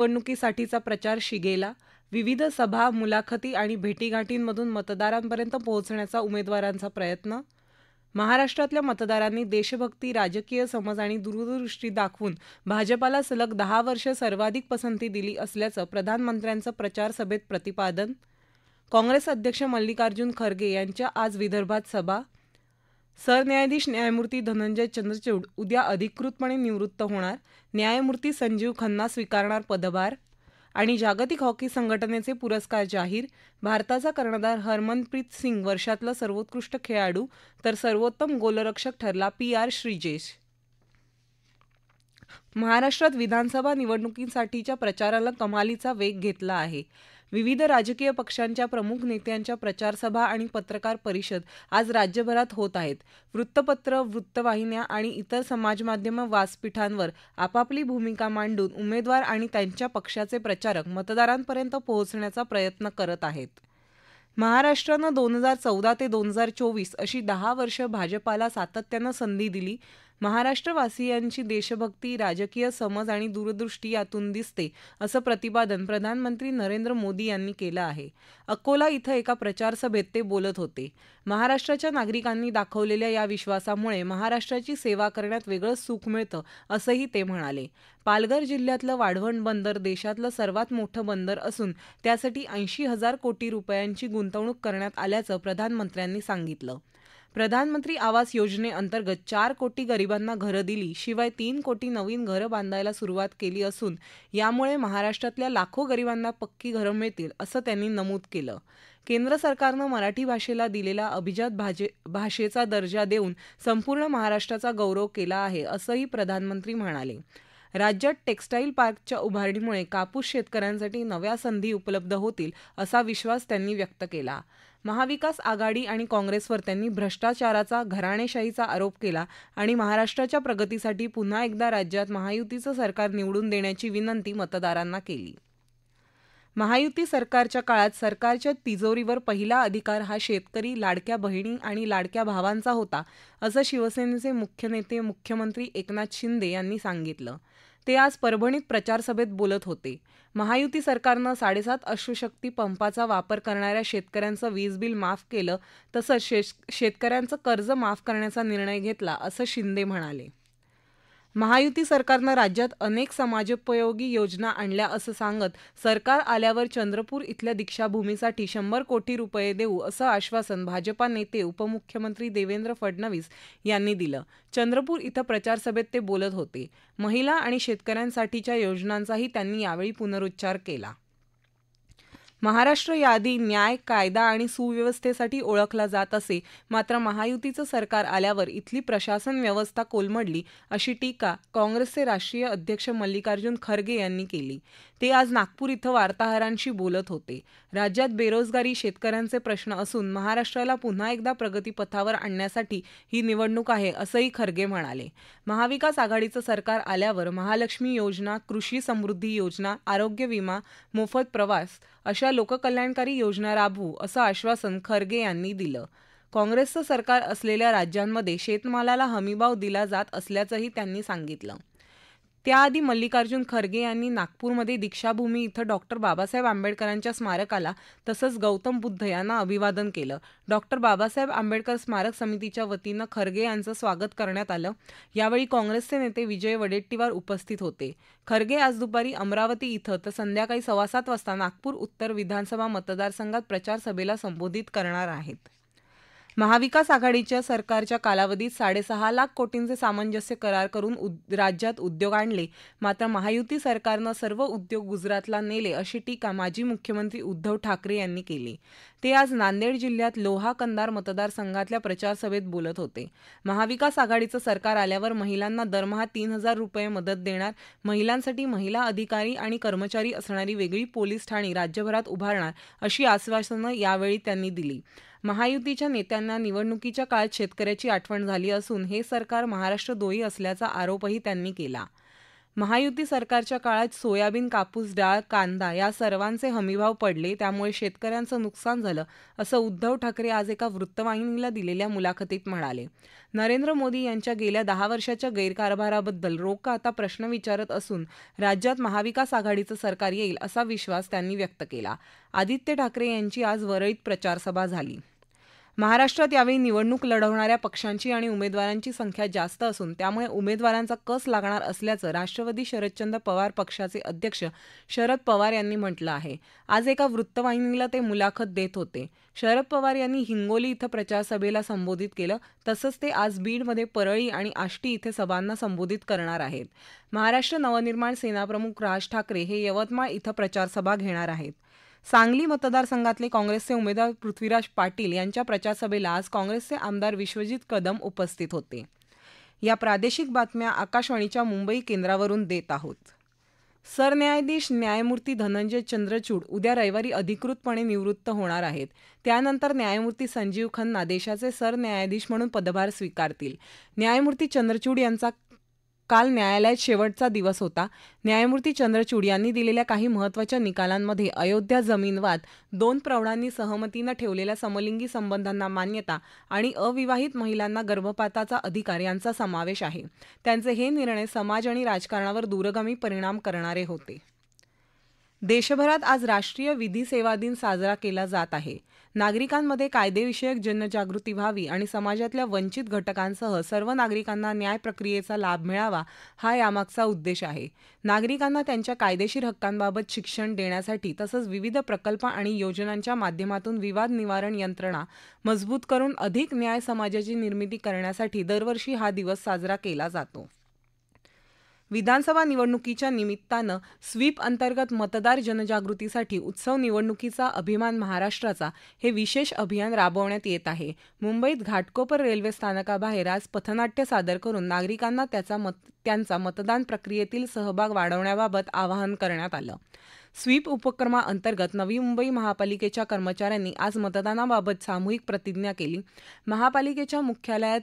निवडणुकीसाठीचा प्रचार शिगेला. विविध सभा, मुलाखती आणि भेटीगाठींमधून मतदारांपर्यंत पोहोचण्याचा उमेदवारांचा प्रयत्न. महाराष्ट्रातल्या मतदारांनी देशभक्ती, राजकीय समज आणि दूरदृष्टी दाखवून भाजपाला सलग 10 वर्ष सर्वाधिक पसंती दिली असल्याचं प्रधानमंत्र्यांचं प्रचार सभेत प्रतिपादन. काँग्रेस अध्यक्ष मल्लिकार्जुन खरगे यांच्या आज विदर्भात सभा. सरन्यायाधीश न्यायमूर्ती धनंजय चंद्रचूड उद्या अधिकृतपणे निवृत्त होणार. न्यायमूर्ती संजीव खन्ना स्वीकारणार पदभार. आणि जागतिक हॉकी संघटनेचे पुरस्कार जाहीर. भारताचा कर्णधार हरमनप्रीत सिंग वर्षातला सर्वोत्कृष्ट खेळाडू तर सर्वोत्तम गोलरक्षक ठरला PR श्रीजेश. महाराष्ट्रात विधानसभा निवडणुकीसाठीच्या प्रचाराला कमालीचा वेग घेतला आहे. विविध राजकीय पक्षांच्या प्रमुख नेत्यांच्या प्रचारसभा आणि पत्रकार परिषद आज राज्यभरात होत आहेत. वृत्तपत्र, वृत्तवाहिन्या आणि इतर समाजमाध्यम व्यासपीठांवर आपापली भूमिका मांडून उमेदवार आणि त्यांच्या पक्षाचे प्रचारक मतदारांपर्यंत पोहोचण्याचा प्रयत्न करत आहेत. महाराष्ट्रानं 2014 ते 2024 अशी 10 वर्ष भाजपाला सातत्यानं संधी दिली. महाराष्ट्रवासियांची देशभक्ती, राजकीय समज आणि दूरदृष्टी यातून दिसते, असं प्रतिपादन प्रधानमंत्री नरेंद्र मोदी यांनी केलं आहे. अकोला इथं एका प्रचारसभेत ते बोलत होते. महाराष्ट्राच्या नागरिकांनी दाखवलेल्या या विश्वासामुळे महाराष्ट्राची सेवा करण्यात वेगळंच सुख मिळतं, असंही ते म्हणाले. पालघर जिल्ह्यातलं वाढवण बंदर देशातलं सर्वात मोठं बंदर असून त्यासाठी 80,000 कोटी रुपयांची गुंतवणूक करण्यात आल्याचं प्रधानमंत्र्यांनी सांगितलं. प्रधानमंत्री आवास योजनेअंतर्गत 4 कोटी गरिबांना घरं दिली. शिवाय 3 कोटी नवीन घरं बांधायला सुरुवात केली असून यामुळे महाराष्ट्रातल्या लाखो गरिबांना पक्की घरं मिळतील, असं त्यांनी नमूद केलं. केंद्र सरकारनं मराठी भाषेला दिलेला अभिजात भाषेचा दर्जा देऊन संपूर्ण महाराष्ट्राचा गौरव केला आहे, असंही प्रधानमंत्री म्हणाले. राज्यात टेक्स्टाईल पार्कच्या उभारणीमुळे कापूस शेतकऱ्यांसाठी नव्या संधी उपलब्ध होतील, असा विश्वास त्यांनी व्यक्त केला. महाविकास आघाडी आणि काँग्रेसवर त्यांनी भ्रष्टाचाराचा, घराणेशाहीचा आरोप केला आणि महाराष्ट्राच्या प्रगतीसाठी पुन्हा एकदा राज्यात महायुतीचं सरकार निवडून देण्याची विनंती मतदारांना केली. महायुती सरकारच्या काळात सरकारच्या तिजोरीवर पहिला अधिकार हा शेतकरी, लाडक्या बहिणी आणि लाडक्या भावांचा होता, असं शिवसेनेचे मुख्य नेते मुख्यमंत्री एकनाथ शिंदे यांनी सांगितलं. ते आज परभणीत प्रचारसभेत बोलत होते. महायुती सरकारनं 7.5 अश्वशक्ती पंपाचा वापर करणाऱ्या शेतकऱ्यांचं वीज बिल माफ केलं, तसंच शेतकऱ्यांचं कर्ज माफ करण्याचा निर्णय घेतला, असं शिंदे म्हणाले. महायुती सरकारनं राज्यात अनेक समाजोपयोगी योजना आणल्या असं सांगत सरकार आल्यावर चंद्रपूर इथल्या दीक्षाभूमीसाठी 100 कोटी रुपये देऊ, असं आश्वासन भाजपा नेते उपमुख्यमंत्री देवेंद्र फडणवीस यांनी दिलं. चंद्रपूर इथं प्रचारसभेत ते बोलत होते. महिला आणि शेतकऱ्यांसाठीच्या योजनांचाही त्यांनी यावेळी पुनरुच्चार केला. महाराष्ट्र याआधी न्याय, कायदा आणि सुव्यवस्थेसाठी ओळखला जात असे, मात्र महायुतीचं सरकार आल्यावर इथली प्रशासन व्यवस्था कोलमडली, अशी टीका काँग्रेसचे राष्ट्रीय अध्यक्ष मल्लिकार्जुन खरगे यांनी केली. ते आज नागपूर इथं वार्ताहरांशी बोलत होते. राज्यात बेरोजगारी, शेतकऱ्यांचे प्रश्न असून महाराष्ट्राला पुन्हा एकदा प्रगतीपथावर आणण्यासाठी ही निवडणूक आहे, असंही खरगे म्हणाले. महाविकास आघाडीचं सरकार आल्यावर महालक्ष्मी योजना, कृषी समृद्धी योजना, आरोग्य विमा, मोफत प्रवास अशा लोककल्याणकारी योजना राबवू, असं आश्वासन खरगे यांनी दिलं. काँग्रेसचं सरकार असलेल्या राज्यांमध्ये शेतमालाला हमीभाव दिला जात असल्याचंही त्यांनी सांगितलं. त्याआधी मल्लिकार्जुन खरगे यांनी नागपूरमध्ये दीक्षाभूमी इथं डॉक्टर बाबासाहेब आंबेडकरांच्या स्मारकाला तसंच गौतम बुद्ध यांना अभिवादन केलं. डॉक्टर बाबासाहेब आंबेडकर स्मारक समितीच्या वतीनं खरगे यांचं स्वागत करण्यात आलं. यावेळी काँग्रेसचे नेते विजय वडेट्टीवार उपस्थित होते. खरगे आज दुपारी अमरावती इथं तर संध्याकाळी 7:15 वाजता नागपूर उत्तर विधानसभा मतदारसंघात प्रचार सभेला संबोधित करणार आहेत. महाविकास आघाडीच्या सरकारच्या कालावधीत 6.5 लाख कोटींचे सामंजस्य करार करून राज्यात उद्योग आणले, मात्र महायुती सरकारनं सर्व उद्योग गुजरातला नेले, अशी टीका माजी मुख्यमंत्री उद्धव ठाकरे यांनी केली. ते आज नांदेड जिल्ह्यात लोहा कंधार मतदारसंघातल्या प्रचारसभेत बोलत होते. महाविकास आघाडीचं सरकार आल्यावर महिलांना दरमहा 3,000 रुपये मदत देणार, महिलांसाठी महिला अधिकारी आणि कर्मचारी असणारी वेगळी पोलीस ठाणी राज्यभरात उभारणार, अशी आश्वासनं यावेळी त्यांनी दिली. महायुतीच्या नेत्यांना निवडणुकीच्या काळात शेतकऱ्याची आठवण झाली असून हे सरकार महाराष्ट्रद्रोही असल्याचा आरोपही त्यांनी केला. महायुती सरकारच्या काळात सोयाबीन, कापूस, डाळ, कांदा या सर्वांचे हमीभाव पडले, त्यामुळे शेतकऱ्यांचं नुकसान झालं, असं उद्धव ठाकरे आज एका वृत्तवाहिनीला दिलेल्या मुलाखतीत म्हणाले. नरेंद्र मोदी यांच्या गेल्या 10 वर्षाच्या गैरकारभाराबद्दल लोक आता प्रश्न विचारत असून राज्यात महाविकास आघाडीचं सरकार येईल असा विश्वास त्यांनी व्यक्त केला. आदित्य ठाकरे यांची आज वरळीत प्रचारसभा झाली. महाराष्ट्रात यावेळी निवडणूक लढवणाऱ्या पक्षांची आणि उमेदवारांची संख्या जास्त असून त्यामुळे उमेदवारांचा कस लागणार असल्याचं राष्ट्रवादी शरदचंद्र पवार पक्षाचे अध्यक्ष शरद पवार यांनी म्हटलं आहे. आज एका वृत्तवाहिनीला ते मुलाखत देत होते. शरद पवार यांनी हिंगोली इथं प्रचारसभेला संबोधित केलं. तसंच ते आज बीडमध्ये परळी आणि आष्टी इथे सभांना संबोधित करणार आहेत. महाराष्ट्र नवनिर्माण सेनाप्रमुख राज ठाकरे हे यवतमाळ इथं प्रचारसभा घेणार आहेत. सांगली मतदारसंघातले काँग्रेसचे उमेदवार पृथ्वीराज पाटील यांच्या प्रचारसभेला आज काँग्रेसचे आमदार विश्वजित कदम उपस्थित होते. या प्रादेशिक बातम्या आकाशवाणीच्या मुंबई केंद्रावरून देत आहोत. सरन्यायाधीश न्यायमूर्ती धनंजय चंद्रचूड उद्या रविवारी अधिकृतपणे निवृत्त होणार आहेत. त्यानंतर न्यायमूर्ती संजीव खन्ना देशाचे सरन्यायाधीश म्हणून पदभार स्वीकारतील. न्यायमूर्ती चंद्रचूड यांचा काल न्यायालयात शेवटचा दिवस होता. न्यायमूर्ती चंद्रचूड यांनी दिलेल्या काही महत्त्वाच्या निकालांमध्ये अयोध्या जमीन वाद, 2 प्रौढांनी सहमतीनं ठेवलेल्या समलिंगी संबंधांना मान्यता आणि अविवाहित महिलांना गर्भपाताचा अधिकार यांचा समावेश आहे. त्यांचे हे निर्णय समाज आणि राजकारणावर दूरगामी परिणाम करणारे होते. देशभरात आज राष्ट्रीय विधी सेवा दिन साजरा केला जात आहे. नागरिकांमध्ये कायदेविषयक जनजागृती व्हावी आणि समाजातल्या वंचित घटकांसह सर्व नागरिकांना न्याय प्रक्रियेचा लाभ मिळावा हा यामागचा उद्देश आहे. नागरिकांना त्यांच्या कायदेशीर हक्कांबाबत शिक्षण देण्यासाठी तसंच विविध प्रकल्प आणि योजनांच्या माध्यमातून विवाद निवारण यंत्रणा मजबूत करून अधिक न्याय समाजाची निर्मिती करण्यासाठी दरवर्षी हा दिवस साजरा केला जातो. विधानसभा निवडणुकीच्या निमित्तानं स्वीप अंतर्गत मतदार जनजागृतीसाठी उत्सव निवडणुकीचा अभिमान महाराष्ट्राचा हे विशेष अभियान राबवण्यात येत आहे. मुंबईत घाटकोपर रेल्वे स्थानकाबाहेर आज पथनाट्य सादर करून नागरिकांना त्यांचा मतदान प्रक्रियेतील सहभाग वाढवण्याबाबत आवाहन करण्यात आलं. स्वीप उपक्रमाअंतर्गत नवी मुंबई महापालिकेच्या कर्मचाऱ्यांनी आज मतदानाबाबत सामूहिक प्रतिज्ञा केली. महापालिकेच्या मुख्यालयात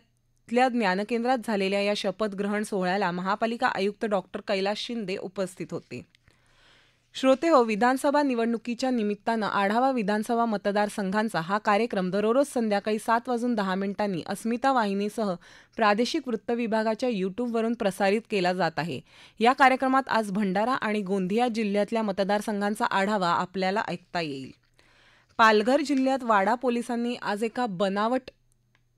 ज्ञानकेंद्रात झालेल्या या शपथग्रहण सोहळ्याला महापालिका आयुक्त डॉक्टर कैलास शिंदे उपस्थित होते. श्रोतेहो, विधानसभा निवडणुकीच्या निमित्तानं आढावा विधानसभा मतदारसंघांचा हा कार्यक्रम दररोज संध्याकाळी 7:10 अस्मिता वाहिनीसह प्रादेशिक वृत्त विभागाच्या यूट्यूबवरून प्रसारित केला जात आहे. या कार्यक्रमात आज भंडारा आणि गोंदिया जिल्ह्यातल्या मतदारसंघांचा आढावा आपल्याला ऐकता येईल. पालघर जिल्ह्यात वाडा पोलिसांनी आज एका बनावट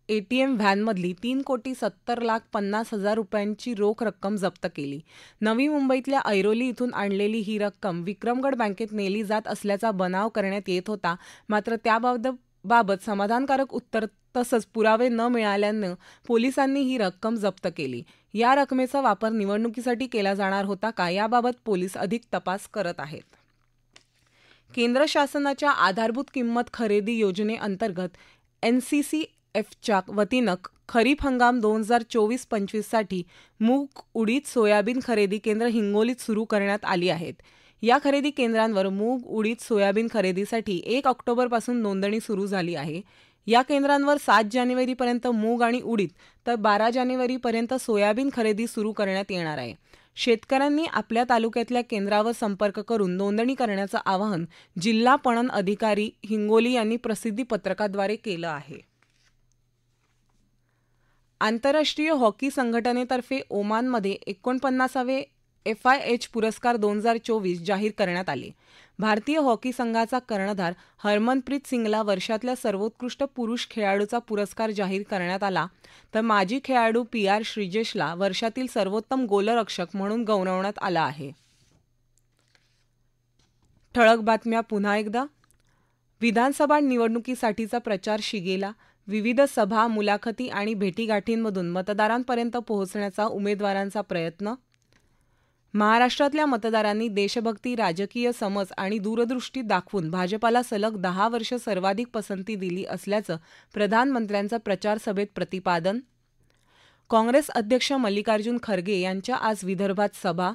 ATM व्हॅनमधली 3,70,50,000 रुपयांची रोख रक्कम जप्त केली. नवी मुंबईतल्या ऐरोली इथून आणलेली ही रक्कम विक्रमगड बँकेत नेली जात असल्याचा बनाव करण्यात येत होता. मात्र त्याबाबत समाधानकारक उत्तर तसंच पुरावे न मिळाल्यानं पोलिसांनी ही रक्कम जप्त केली. या रकमेचा वापर निवडणुकीसाठी केला जाणार होता का, याबाबत पोलीस अधिक तपास करत आहेत. केंद्र शासनाच्या आधारभूत किंमत खरेदी योजनेअंतर्गत NCCFच्या वतीनं खरीप हंगाम 2024-25 साठी मूग, उडीद, सोयाबीन खरेदी केंद्र हिंगोलीत सुरू करण्यात आली आहेत. या खरेदी केंद्रांवर मूग, उडीद, सोयाबीन खरेदीसाठी 1 ऑक्टोबरपासून नोंदणी सुरू झाली आहे. या केंद्रांवर 7 जानेवारीपर्यंत मूग आणि उडीद तर 12 जानेवारीपर्यंत सोयाबीन खरेदी सुरू करण्यात येणार आहे. शेतकऱ्यांनी आपल्या तालुक्यातल्या केंद्रावर संपर्क करून नोंदणी करण्याचं आवाहन जिल्हा पणन अधिकारी हिंगोली यांनी प्रसिद्धी पत्रकाद्वारे केलं आहे. आंतरराष्ट्रीय हॉकी संघटनेतर्फे ओमानमध्ये 49वे FIH पुरस्कार 2024 जाहीर करण्यात आले. भारतीय हॉकी संघाचा कर्णधार हरमनप्रीत सिंगला वर्षातल्या सर्वोत्कृष्ट पुरुष खेळाडूचा पुरस्कार जाहीर करण्यात आला, तर माजी खेळाडू PR श्रीजेशला वर्षातील सर्वोत्तम गोलरक्षक म्हणून गौरवण्यात आलं आहे. ठळक बातम्या पुन्हा एकदा. विधानसभा निवडणुकीसाठीचा प्रचार शिगेला. विविध सभा, मुलाखती आणि भेटीगाठींमधून मतदारांपर्यंत पोहोचण्याचा उमेदवारांचा प्रयत्न. महाराष्ट्रातल्या मतदारांनी देशभक्ती, राजकीय समज आणि दूरदृष्टी दाखवून भाजपाला सलग 10 वर्ष सर्वाधिक पसंती दिली असल्याचं प्रधानमंत्र्यांचं प्रचार सभेत प्रतिपादन. काँग्रेस अध्यक्ष मल्लिकार्जुन खरगे यांच्या आज विदर्भात सभा.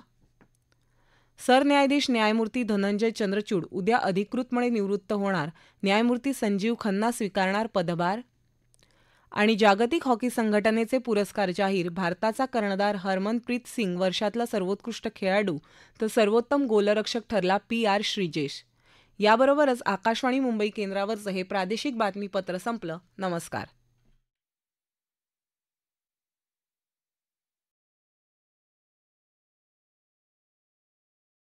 सरन्यायाधीश न्यायमूर्ती धनंजय चंद्रचूड उद्या अधिकृतपणे निवृत्त होणार. न्यायमूर्ती संजीव खन्ना स्वीकारणार पदभार. आणि जागतिक हॉकी संघटनेचे पुरस्कार जाहीर. भारताचा कर्णधार हरमनप्रीत सिंग वर्षातला सर्वोत्कृष्ट खेळाडू तर सर्वोत्तम गोलरक्षक ठरला PR श्रीजेश. याबरोबरच आकाशवाणी मुंबई केंद्रावरचं हे प्रादेशिक बातमीपत्र संपलं. नमस्कार.